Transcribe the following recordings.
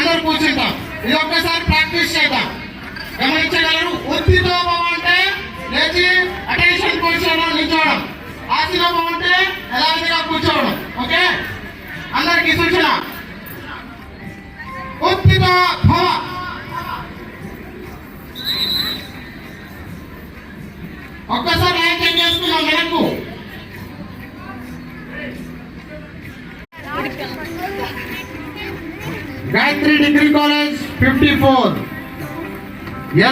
అందరు కూర్చుంటాం. ఇది ఒక్కసారి ప్రాక్టీస్ చేద్దాం. గమనించగలరు. ఉత్తితోభం అంటే లేచి అటెన్షన్ పొజిషన్లో నిల్చోవడం, ఆసీనోభం అంటే యథావిధిగా కూర్చోవడం. ఓకే, అందరికి సూచన. ఉత్తితోభవ. ఒక్కసారి లైన్ చెక్ చేసుకున్నాం వెనక్కు. Gayatri Degree College 54,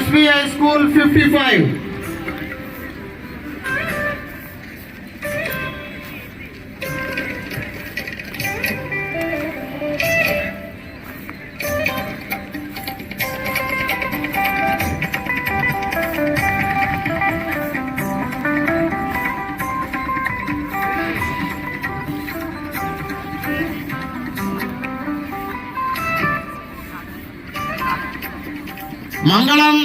SBI School 55. మంగళం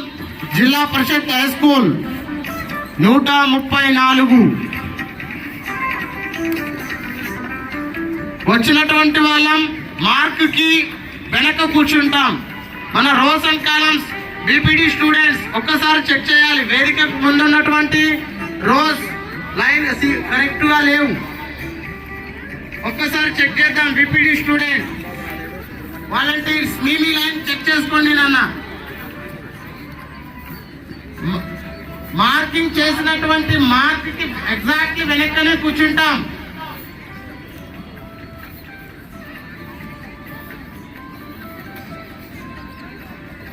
జిల్లా పరిషత్ హై స్కూల్ 134. వచ్చినటువంటి వాళ్ళం మార్కుకి వెనక కూర్చుంటాం. మన rows and columns BPD students ఒక్కసారి చెక్ చేయాలి. వేదికకు ముందున్నటువంటి రోస్ లైన్ కరెక్ట్ గా లేవు. ఒక్కసారి చెక్ చేద్దాం. బీపీడీ స్టూడెంట్ వాలంటీర్స్ మీ లైన్ చెక్ చేసుకోండి నాన్న. మార్కింగ్ చేసినటువంటి మార్క్ కి ఎగ్జాక్ట్లీ వెనక్కనే కూర్చుంటాం.